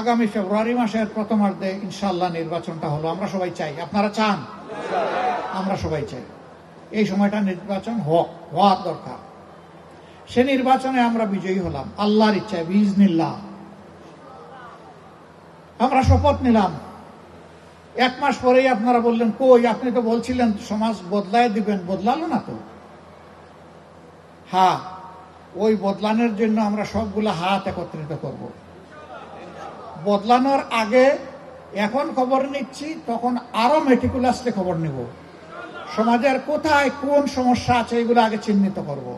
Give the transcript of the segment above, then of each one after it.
আগামী ফেব্রুয়ারি মাসের প্রথমার্ধে ইনশাআল্লাহ নির্বাচনটা হলো। আমরা সবাই চাই, আপনারা চান, আমরা সবাই চাই এই সময়টা নির্বাচন হওয়ার দরকার। সে নির্বাচনে আমরা বিজয়ী হলাম আল্লাহর ইচ্ছায় বিইজনিল্লাহ। আমরা শপথ নিলাম। 1 মাস পরেই আপনারা বললেন, কই আপনি তো বলছিলেন সমাজ বদলায় দিবেন, বদলালো না তো। হ্যাঁ, ওই বদলানোর জন্য আমরা সবগুলো হাত একত্রিত করব। বদলানোর আগে এখন খবর নিচ্ছি, তখন আরো মেটিকুলাসলি খবর নিব। সমাজের কোথায় কোন সমস্যা আছে এগুলো আগে চিহ্নিত করব।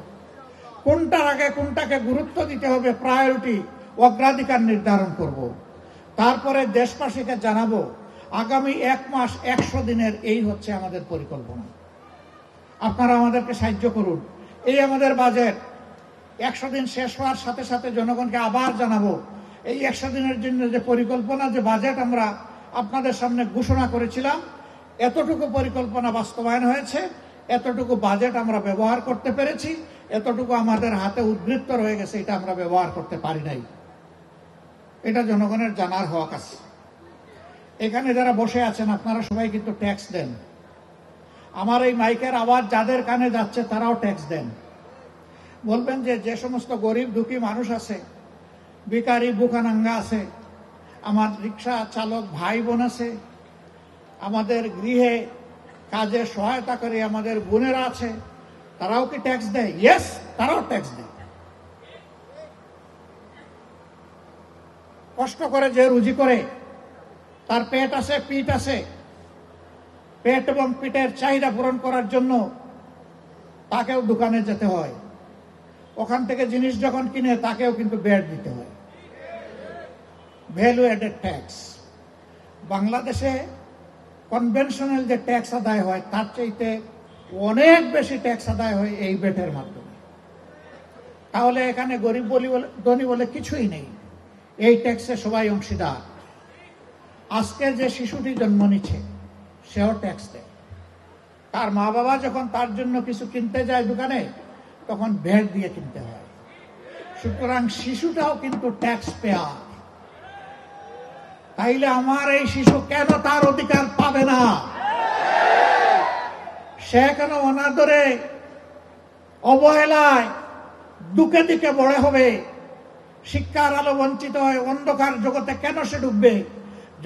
কোনটার আগে কোনটাকে গুরুত্ব দিতে হবে, প্রায়োরিটি, অগ্রাধিকার নির্ধারণ করব। তারপরে দেশবাসীকে জানাবো আগামী 1 মাস 100 দিনের এই হচ্ছে আমাদের পরিকল্পনা। আপনারা আমাদেরকে সাহায্য করুন। এই আমাদের বাজেট 100 দিন শেষ হওয়ার সাথে সাথে জনগণকে আবার জানাবো এই 100 দিনের জন্য যে পরিকল্পনা, যে বাজেট আমরা আপনাদের সামনে ঘোষণা করেছিলাম, এতটুকু পরিকল্পনা বাস্তবায়ন হয়েছে, এতটুকু বাজেট আমরা ব্যবহার করতে পেরেছি, এতটুকু আমাদের হাতে উদ্বৃত্ত রয়ে গেছে, এটা আমরা ব্যবহার করতে পারি নাই। এটা জনগণের জানার হক আছে। এখানে যারা বসে আছেন আপনারা সবাই কিন্তু ট্যাক্স দেন। আমার এই মাইকের আওয়াজ যাদের কানে যাচ্ছে তারাও ট্যাক্স দেন। বলবেন যে সমস্ত গরিব দুঃখী মানুষ আছে, বেকারি বুকানাঙ্গা আছে, আমার রিক্সা চালক ভাই বোন আছে, আমাদের গৃহে কাজে সহায়তা করে আমাদের বোনেরা আছে, তারাও কি ট্যাক্স দেয়? ইয়েস, তারাও ট্যাক্স দেয়। কষ্ট করে যে রুজি করে, তার পেট আছে, পিঠ আছে, পেট এবং পিঠের চাহিদা পূরণ করার জন্য তাকেও দোকানে যেতে হয়। ওখান থেকে জিনিস যখন কিনে তাকেও কিন্তু ব্যাট দিতে হয়, ভ্যালু অ্যাডেড ট্যাক্স। বাংলাদেশে কনভেনশনাল যে ট্যাক্স আদায় হয় তার চাইতে অনেক বেশি ট্যাক্স আদায় হয় এই ব্যাটের মাধ্যমে। তাহলে এখানে গরিব ধনী বলে কিছুই নেই, এই ট্যাক্সে সবাই অংশীদার। আজকে যে শিশুটি জন্ম নিচ্ছে সেও ট্যাক্স দেয়। তার মা বাবা যখন তার জন্য কিছু কিনতে যায় দোকানে, তখন ভ্যাট দিয়ে কিনতে হয়। সুতরাং শিশুটাও কিন্তু ট্যাক্স পেয়ার। তাইলে আমার এই শিশু কেন তার অধিকার পাবে না? সে কেন অনাদরে, অবহেলায়, দুঃখে দিকে বড় হবে, শিক্ষার আলো বঞ্চিত হয়, অন্ধকার জগতে কেন সে ঢুকবে?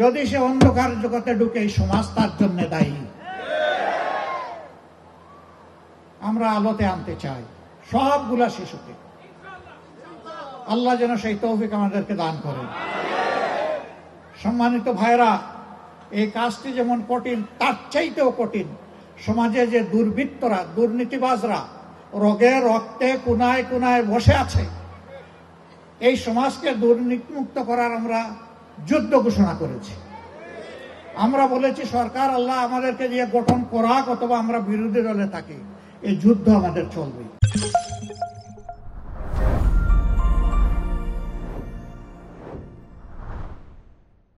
যদি সে অন্ধকার জগতে ঢুকে, এই সমাজ তার জন্য দায়ী। আমরা আলোতে আনতে চাই সবগুলা শিশুকে। আল্লাহ যেন সেই তৌফিক আমাদেরকে দান করেন। সম্মানিত ভাইরা, এই কাজটি যেমন কঠিন, তার চাইতেও কঠিন সমাজে যে দুর্বৃত্তরা, দুর্নীতিবাজরা রোগে রক্তে কোনায় কোনায় বসে আছে, এই সমাজকে দুর্নীতিমুক্ত করার আমরা যুদ্ধ ঘোষণা করেছি। আমরা বলেছি সরকার আল্লাহ আমাদেরকে দিয়ে গঠন করাক, অথবা আমরা বিরোধী দলে থাকি, এই যুদ্ধ আমাদের চলবে।